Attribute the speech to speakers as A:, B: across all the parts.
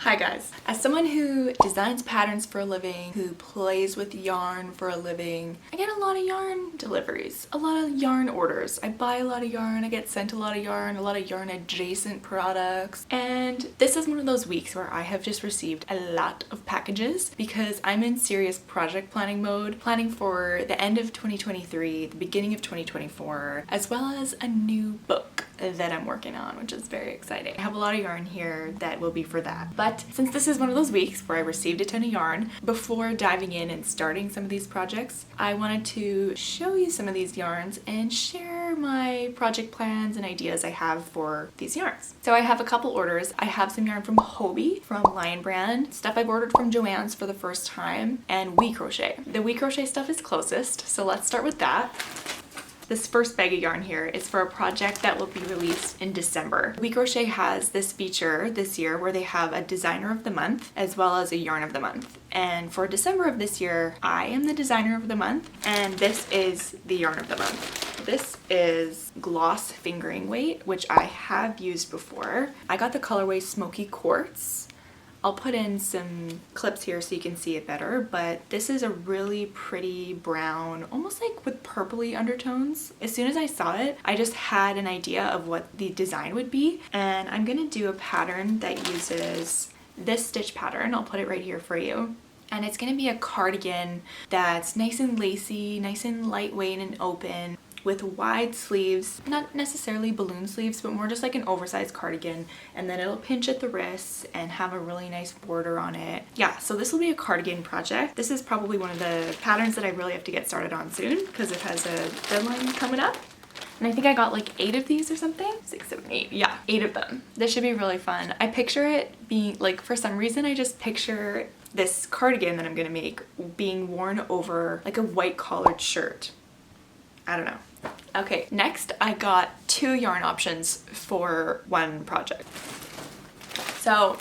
A: Hi guys. As someone who designs patterns for a living, who plays with yarn for a living, I get a lot of yarn deliveries, a lot of yarn orders. I buy a lot of yarn, I get sent a lot of yarn adjacent products, and this is one of those weeks where I have just received a lot of packages because I'm in serious project planning mode, planning for the end of 2023, the beginning of 2024, as well as a new book that I'm working on, which is very exciting. I have a lot of yarn here that will be for that. But since this is one of those weeks where I received a ton of yarn, before diving in and starting some of these projects, I wanted to show you some of these yarns and share my project plans and ideas I have for these yarns. So I have a couple orders. I have some yarn from Hobie, from Lion Brand, stuff I've ordered from Joann's for the first time, and WeCrochet. The WeCrochet stuff is closest, so let's start with that. This first bag of yarn here is for a project that will be released in December. WeCrochet has this feature this year where they have a designer of the month as well as a yarn of the month. And for December of this year, I am the designer of the month, and this is the yarn of the month. This is gloss fingering weight, which I have used before. I got the colorway Smoky Quartz. I'll put in some clips here so you can see it better, but this is a really pretty brown, almost like with purpley undertones. As soon as I saw it, I just had an idea of what the design would be, and I'm gonna do a pattern that uses this stitch pattern. I'll put it right here for you. And it's gonna be a cardigan that's nice and lacy, nice and lightweight and open, with wide sleeves, not necessarily balloon sleeves, but more just like an oversized cardigan, and then it'll pinch at the wrists and have a really nice border on it. Yeah, so this will be a cardigan project. This is probably one of the patterns that I really have to get started on soon because it has a deadline coming up. And I think I got like 8 of these or something. 6, 7, 8. Yeah, 8 of them. This should be really fun. I picture it being like, for some reason, I just picture this cardigan that I'm gonna make being worn over like a white collared shirt. I don't know. Okay, next I got 2 yarn options for one project. So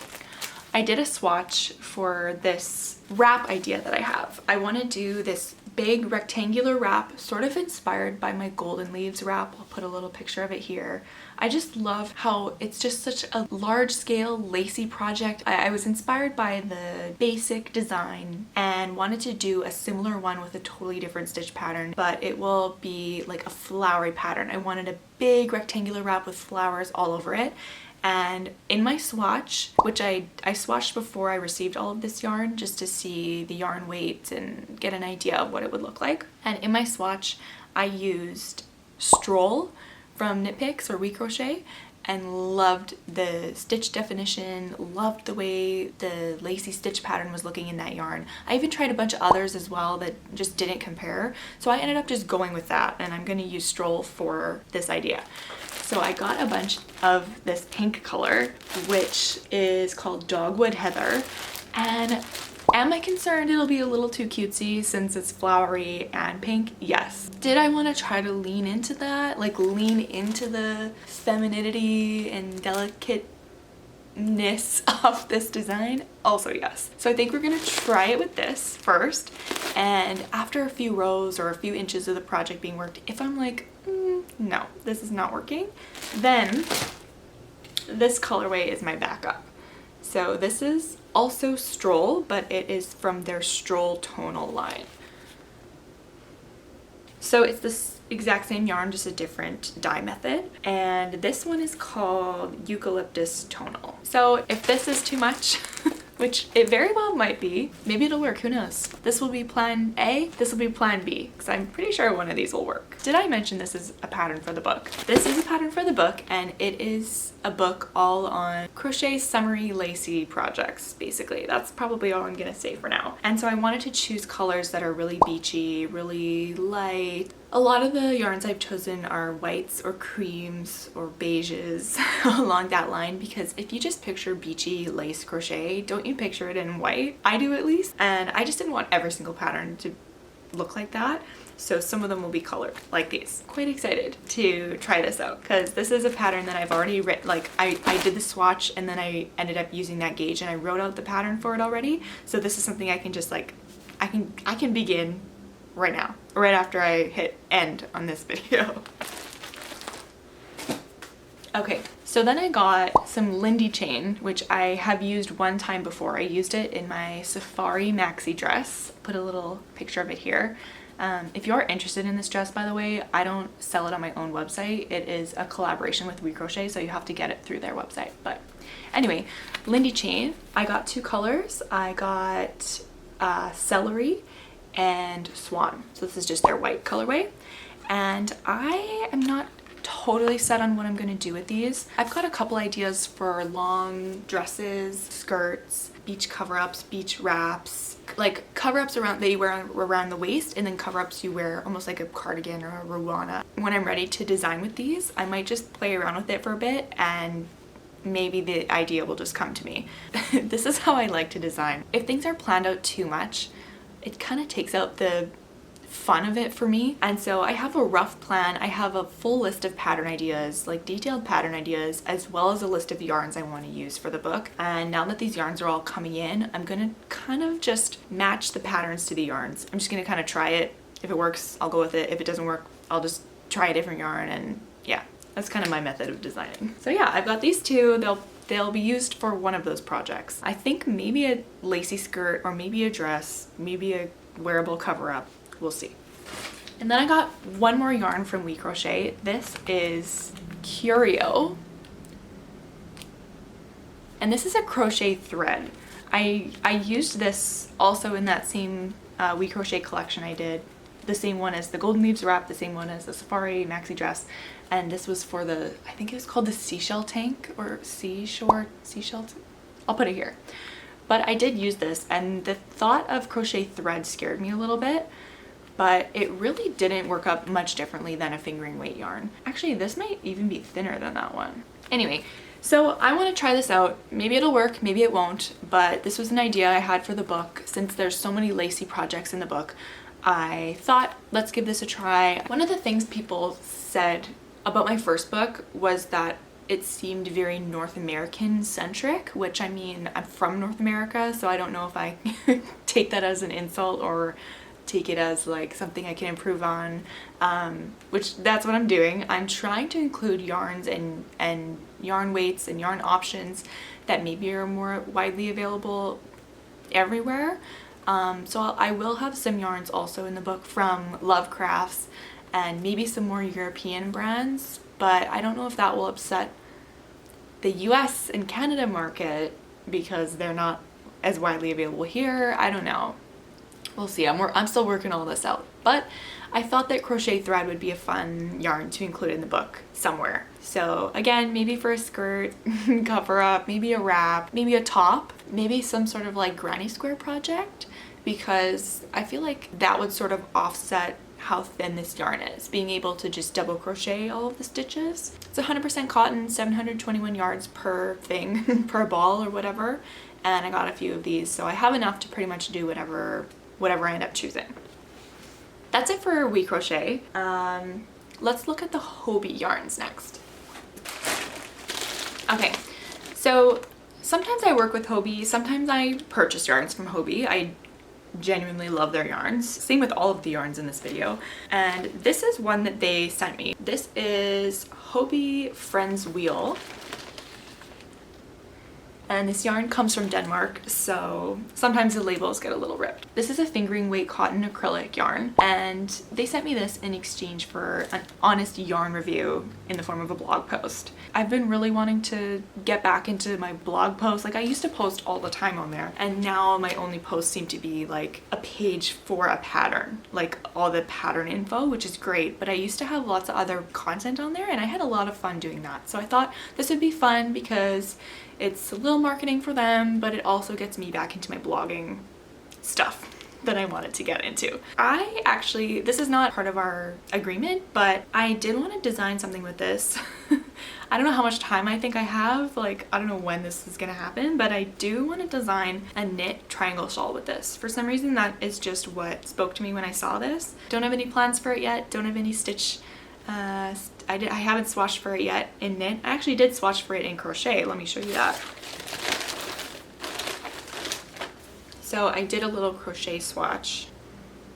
A: I did a swatch for this wrap idea that I have. I want to do this big rectangular wrap, sort of inspired by my Golden Leaves wrap. I'll put a little picture of it here. I just love how it's just such a large scale lacy project. I was inspired by the basic design and wanted to do a similar one with a totally different stitch pattern, but it will be like a flowery pattern. I wanted a big rectangular wrap with flowers all over it. And in my swatch, which I swatched before I received all of this yarn just to see the yarn weight and get an idea of what it would look like. And in my swatch, I used Stroll from Knit Picks or WeCrochet and loved the stitch definition, loved the way the lacy stitch pattern was looking in that yarn. I even tried a bunch of others as well that just didn't compare. So I ended up just going with that, and I'm gonna use Stroll for this idea. So I got a bunch of this pink color, which is called Dogwood Heather, and am I concerned it'll be a little too cutesy since it's flowery and pink? Yes. Did I want to try to lean into that? Like lean into the femininity and delicateness of this design? Also yes. So I think we're gonna try it with this first, and after a few rows or a few inches of the project being worked, if I'm like, no, this is not working, then this colorway is my backup. So this is also Stroll, but it is from their Stroll tonal line. So it's this exact same yarn, just a different dye method. And this one is called Eucalyptus Tonal. So if this is too much, which it very well might be, maybe it'll work, who knows? This will be plan A, this will be plan B, because I'm pretty sure one of these will work. Did I mention this is a pattern for the book? This is a pattern for the book, and it is a book all on crochet summery lacy projects, basically. That's probably all I'm gonna say for now. And so I wanted to choose colors that are really beachy, really light. A lot of the yarns I've chosen are whites or creams or beiges along that line, because if you just picture beachy lace crochet, don't you picture it in white? I do at least. And I just didn't want every single pattern to look like that. So some of them will be colored like these. Quite excited to try this out because this is a pattern that I've already written. Like I did the swatch and then I ended up using that gauge and I wrote out the pattern for it already. So this is something I can just like, I can begin right now, right after I hit end on this video. Okay, So then I got some Lindy chain, which I have used one time before. I used it in my Safari maxi dress. Put a little picture of it here. If you are interested in this dress, by the way, I don't sell it on my own website. It is a collaboration with WeCrochet, so you have to get it through their website. But anyway, Lindy chain. I got two colors. I got Celery and Swan. So this is just their white colorway. And I am not totally set on what I'm going to do with these. I've got a couple ideas for long dresses, skirts, beach cover-ups, beach wraps, like cover-ups around that you wear around the waist, and then cover-ups you wear almost like a cardigan or a ruana. When I'm ready to design with these, I might just play around with it for a bit and maybe the idea will just come to me. This is how I like to design. If things are planned out too much, it kind of takes out the fun of it for me. And so I have a rough plan. I have a full list of pattern ideas, like detailed pattern ideas, as well as a list of yarns I want to use for the book. And now that these yarns are all coming in, I'm gonna kind of just match the patterns to the yarns. I'm just gonna kind of try it. If it works, I'll go with it. If it doesn't work, I'll just try a different yarn. And yeah, that's kind of my method of designing. So yeah, I've got these two. They'll be used for one of those projects. I think maybe a lacy skirt, or maybe a dress, maybe a wearable cover-up. We'll see. And then I got one more yarn from WeCrochet. This is Curio. And this is a crochet thread. I used this also in that same WeCrochet collection I did. The same one as the Golden Leaves wrap, the same one as the Safari maxi dress. And this was for the, I think it was called the seashell tank or seashell. I'll put it here. But I did use this, and the thought of crochet thread scared me a little bit. But it really didn't work up much differently than a fingering weight yarn. Actually, this might even be thinner than that one. Anyway, so I want to try this out. Maybe it'll work, maybe it won't, but this was an idea I had for the book. Since there's so many lacy projects in the book, I thought, let's give this a try. One of the things people said about my first book was that it seemed very North American centric, which, I mean, I'm from North America, so I don't know if I take that as an insult or take it as like something I can improve on, which that's what I'm doing. I'm trying to include yarns and yarn weights and yarn options that maybe are more widely available everywhere. So I will have some yarns also in the book from Love Crafts and maybe some more European brands, but I don't know if that will upset the US and Canada market because they're not as widely available here. I don't know. We'll see. I'm still working all this out, but I thought that crochet thread would be a fun yarn to include in the book somewhere. So again, maybe for a skirt cover up, maybe a wrap, maybe a top, maybe some sort of like granny square project, because I feel like that would sort of offset how thin this yarn is, being able to just double crochet all of the stitches. It's 100% cotton, 721 yards per thing, per ball or whatever, and I got a few of these, so I have enough to pretty much do whatever I end up choosing. That's it for WeCrochet. Let's look at the Hobie yarns next. Okay, so sometimes I work with Hobie, sometimes I purchase yarns from Hobie. I genuinely love their yarns. Same with all of the yarns in this video. And this is one that they sent me. This is Hobie Friends Wheel. And this yarn comes from Denmark, so sometimes the labels get a little ripped. This is a fingering weight cotton acrylic yarn, and they sent me this in exchange for an honest yarn review in the form of a blog post. I've been really wanting to get back into my blog posts. Like, I used to post all the time on there, and now my only posts seem to be like a page for a pattern, like all the pattern info, which is great, but I used to have lots of other content on there, and I had a lot of fun doing that. So I thought this would be fun because it's a little marketing for them, but it also gets me back into my blogging stuff that I wanted to get into. This is not part of our agreement, but I did want to design something with this. I don't know how much time I think I have, like I don't know when this is gonna happen, but I do want to design a knit triangle shawl with this. For some reason that is just what spoke to me when I saw this. Don't have any plans for it yet, don't have any stitch. I haven't swatched for it yet in knit. I actually did swatch for it in crochet. Let me show you that. So I did a little crochet swatch,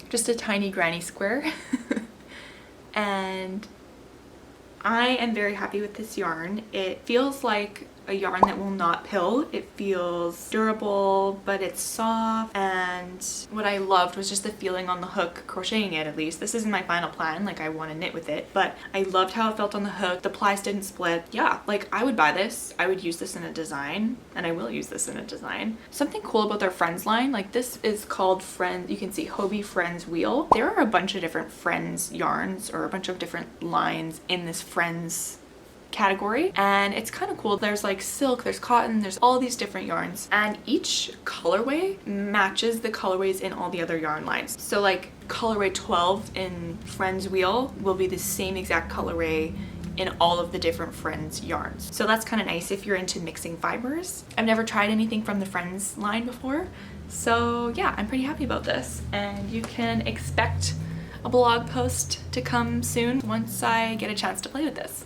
A: just a tiny granny square. And I am very happy with this yarn. It feels like a yarn that will not pill. It feels durable, but it's soft, and what I loved was just the feeling on the hook, crocheting it at least. This isn't my final plan, like I want to knit with it, but I loved how it felt on the hook. The plies didn't split. Yeah, like I would buy this. I would use this in a design, and I will use this in a design. Something cool about their Friends line, like this is called Friends, you can see Hobie Friends Wheel. There are a bunch of different Friends yarns or a bunch of different lines in this Friends category, and it's kind of cool. There's like silk, there's cotton, there's all these different yarns, and each colorway matches the colorways in all the other yarn lines. So like colorway 12 in Friends Wheel will be the same exact colorway in all of the different Friends yarns. So that's kind of nice if you're into mixing fibers. I've never tried anything from the Friends line before, so yeah, I'm pretty happy about this, and you can expect a blog post to come soon once I get a chance to play with this.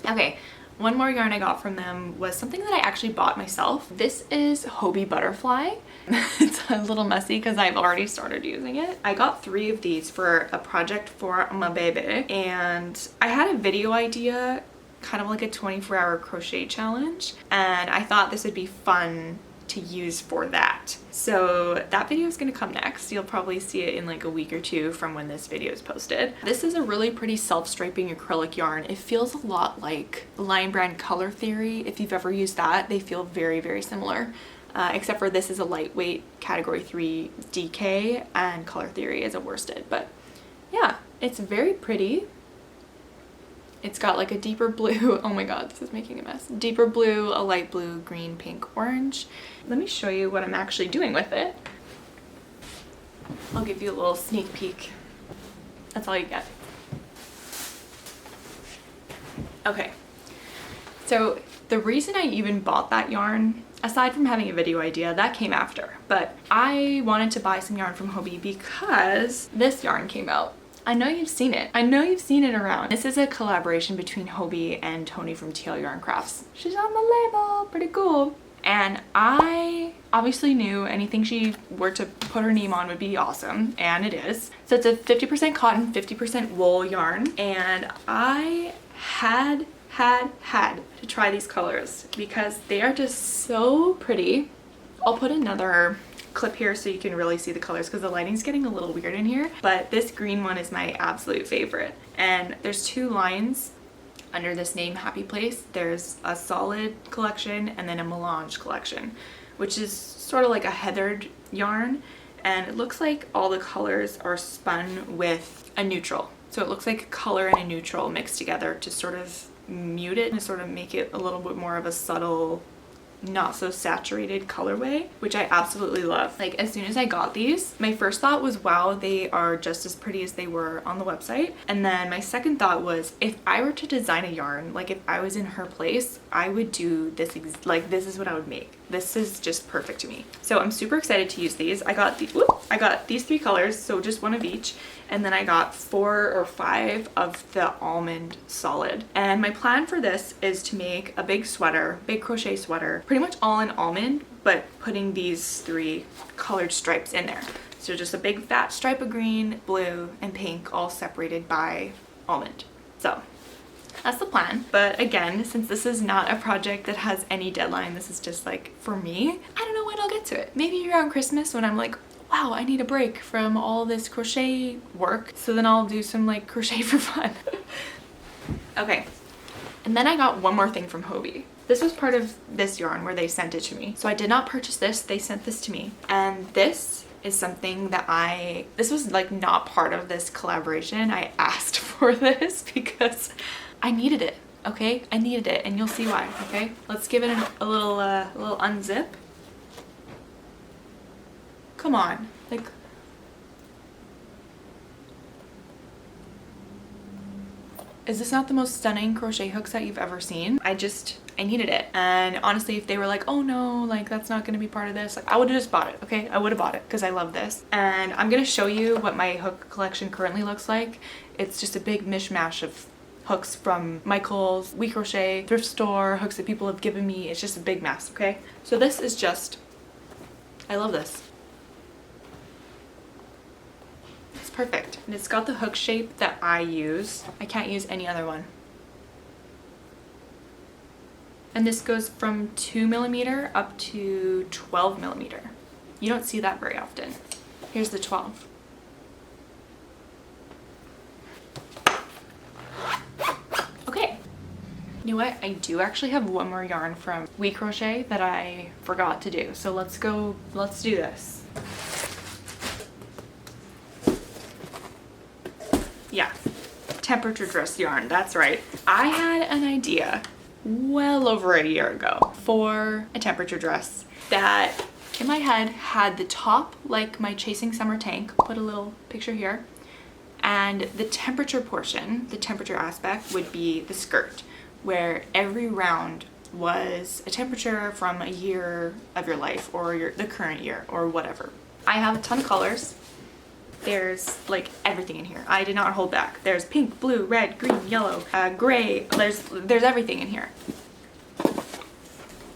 A: Okay, one more yarn I got from them was something that I actually bought myself. This is Hobie Butterfly. It's a little messy because I've already started using it. I got 3 of these for a project for my baby, and I had a video idea, kind of like a 24-hour crochet challenge, and I thought this would be fun to use for that. So that video is going to come next. You'll probably see it in like a week or 2 from when this video is posted. This is a really pretty self-striping acrylic yarn. It feels a lot like Lion Brand Color Theory. If you've ever used that, they feel very, very similar. Except for this is a lightweight category 3 DK and Color Theory is a worsted. But yeah, it's very pretty. It's got like a deeper blue, oh my god, this is making a mess. Deeper blue, a light blue, green, pink, orange. Let me show you what I'm actually doing with it. I'll give you a little sneak peek. That's all you get. Okay, so the reason I even bought that yarn, aside from having a video idea, that came after, but I wanted to buy some yarn from Hobie because this yarn came out. I know you've seen it. I know you've seen it around. This is a collaboration between Hobie and Tony from TL Yarn Crafts. She's on the label, pretty cool. And I obviously knew anything she were to put her name on would be awesome, and it is. So it's a 50% cotton, 50% wool yarn, and I had to try these colors because they are just so pretty. I'll put another clip here so you can really see the colors because the lighting's getting a little weird in here, but this green one is my absolute favorite. And there's 2 lines under this name, Happy Place. There's a solid collection and then a melange collection, which is sort of like a heathered yarn, and it looks like all the colors are spun with a neutral. So it looks like color and a neutral mixed together to sort of mute it and sort of make it a little bit more of a subtle, not so saturated colorway, which I absolutely love. Like as soon as I got these, my first thought was, wow, they are just as pretty as they were on the website. And then my second thought was, if I were to design a yarn, like if I was in her place, I would do this, like this is what I would make. This is just perfect to me. So I'm super excited to use these. I got these 3 colors, so just 1 of each. And then I got 4 or 5 of the almond solid. And my plan for this is to make a big sweater, big crochet sweater, pretty much all in almond, but putting these 3 colored stripes in there. So just a big fat stripe of green, blue, and pink, all separated by almond. So that's the plan. But again, since this is not a project that has any deadline, this is just like for me, I don't know when I'll get to it. Maybe around Christmas when I'm like, wow, I need a break from all this crochet work, so then I'll do some like crochet for fun. Okay, and then I got one more thing from Hobie. This was part of this yarn where they sent it to me. So I did not purchase this, they sent this to me. And this is something that this was like not part of this collaboration. I asked for this because I needed it, okay? I needed it, and you'll see why, okay? Let's give it a little unzip. Come on, like, is this not the most stunning crochet hooks that you've ever seen? I needed it. And honestly, if they were like, oh no, like that's not gonna be part of this, like I would have just bought it, okay? I would have bought it because I love this. And I'm gonna show you what my hook collection currently looks like. It's just a big mishmash of hooks from Michael's, WeCrochet, thrift store, hooks that people have given me. It's just a big mess, okay? So this is just, I love this. Perfect. And it's got the hook shape that I use. I can't use any other one. And this goes from 2mm up to 12mm. You don't see that very often. Here's the 12. Okay. You know what? I do actually have one more yarn from WeCrochet that I forgot to do. So let's do this. Yeah, temperature dress yarn, that's right. I had an idea well over a year ago for a temperature dress that in my head had the top like my Chasing Summer tank, put a little picture here, and the temperature portion, the temperature aspect, would be the skirt, where every round was a temperature from a year of your life or the current year or whatever. I have a ton of colors. There's like everything in here. I did not hold back. There's pink, blue, red, green, yellow, gray. There's everything in here.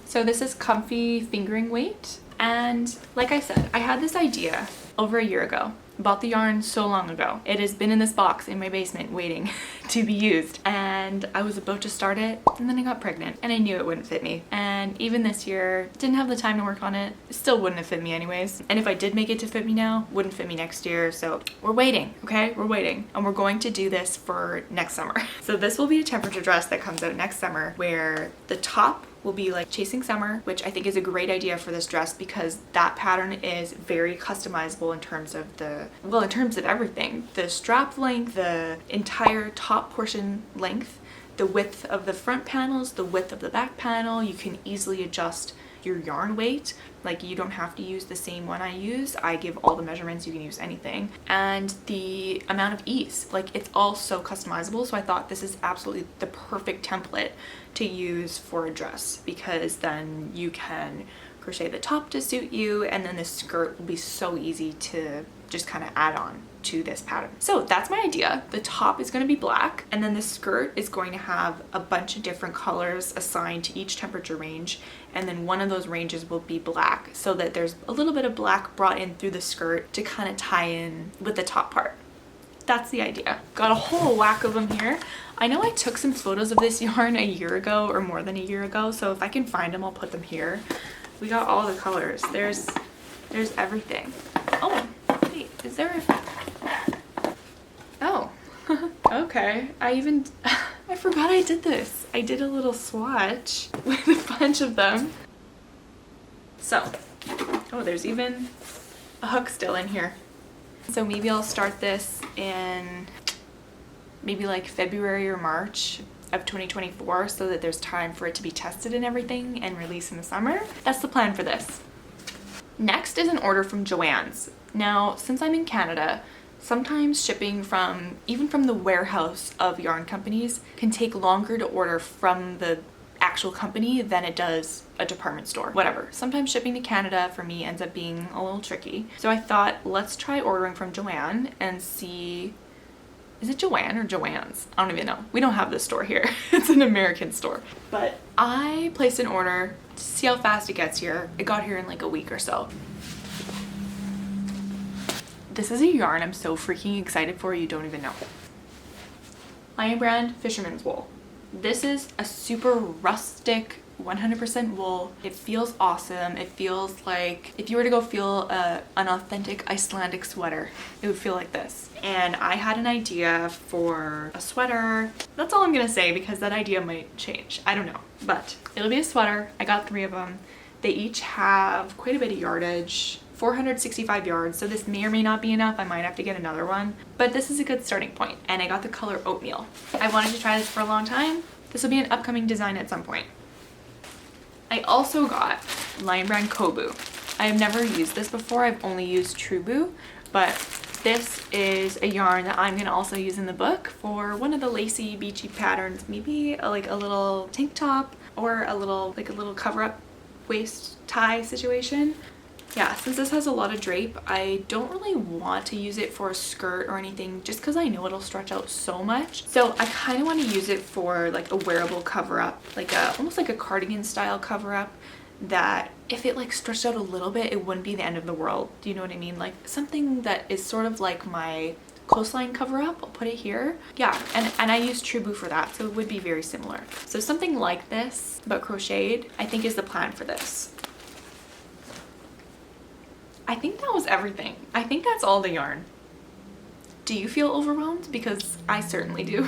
A: So this is comfy fingering weight. And like I said, I had this idea over a year ago. Bought the yarn so long ago. It has been in this box in my basement waiting to be used, and I was about to start it and then I got pregnant and I knew it wouldn't fit me, and even this year didn't have the time to work on it. It still wouldn't have fit me anyways, and if I did make it to fit me now, wouldn't fit me next year. So we're waiting, okay? We're waiting, and we're going to do this for next summer. So this will be a temperature dress that comes out next summer where the top will be like Chasing Summer, which I think is a great idea for this dress because that pattern is very customizable in terms of in terms of everything. The strap length, the entire top portion length, the width of the front panels, the width of the back panel. You can easily adjust your yarn weight. Like, you don't have to use the same one I use. I give all the measurements, you can use anything. And the amount of ease, like, it's all so customizable. So I thought this is absolutely the perfect template to use for a dress, because then you can crochet the top to suit you, and then the skirt will be so easy to just kind of add on to this pattern. So that's my idea. The top is going to be black, and then the skirt is going to have a bunch of different colors assigned to each temperature range, and then one of those ranges will be black, so that there's a little bit of black brought in through the skirt to kind of tie in with the top part. That's the idea. Got a whole whack of them here. I know I took some photos of this yarn a year ago or more than a year ago, so if I can find them, I'll put them here. We got all the colors. There's everything. Oh, wait, is there a... Oh, okay. I forgot I did this. I did a little swatch with a bunch of them. So, oh, there's even a hook still in here. So maybe I'll start this in maybe like February or March of 2024, so that there's time for it to be tested and everything and released in the summer. That's the plan for this. Next is an order from Joann's. Now, since I'm in Canada, sometimes shipping even from the warehouse of yarn companies can take longer to order from the actual company than it does a department store. Whatever. Sometimes shipping to Canada for me ends up being a little tricky. So I thought, let's try ordering from Joann and see... Is it Joann or Joann's? I don't even know. We don't have this store here. It's an American store. But I placed an order to see how fast it gets here. It got here in like a week or so. This is a yarn I'm so freaking excited for, you don't even know. Lion Brand Fisherman's Wool. This is a super rustic 100% wool. It feels awesome. It feels like if you were to go feel an authentic Icelandic sweater, it would feel like this. And I had an idea for a sweater. That's all I'm gonna say, because that idea might change. I don't know, but it'll be a sweater. I got 3 of them. They each have quite a bit of yardage, 465 yards, so this may or may not be enough. I might have to get another one, but this is a good starting point. And I got the color Oatmeal. I wanted to try this for a long time. This will be an upcoming design at some point. I also got Lion Brand Kobu. I have never used this before. I've only used Trubu, but this is a yarn that I'm gonna also use in the book for one of the lacy beachy patterns, maybe like a little tank top or a little cover-up waist tie situation. Yeah, since this has a lot of drape, I don't really want to use it for a skirt or anything, just because I know it'll stretch out so much. So I kind of want to use it for like a wearable cover-up, like almost like a cardigan style cover-up, that if it like stretched out a little bit, it wouldn't be the end of the world. Do you know what I mean? Like something that is sort of like my coastline cover up. I'll put it here. Yeah, and I use Tribu for that, so it would be very similar. So something like this, but crocheted, I think is the plan for this. I think that was everything. I think that's all the yarn. Do you feel overwhelmed? Because I certainly do.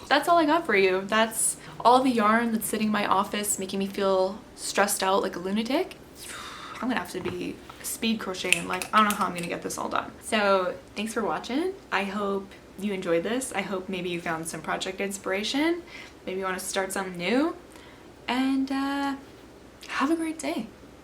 A: That's all I got for you. That's all the yarn that's sitting in my office making me feel stressed out like a lunatic. I'm gonna have to be speed crocheting. Like, I don't know how I'm gonna get this all done. So thanks for watching. I hope you enjoyed this. I hope maybe you found some project inspiration. Maybe you want to start something new. And have a great day.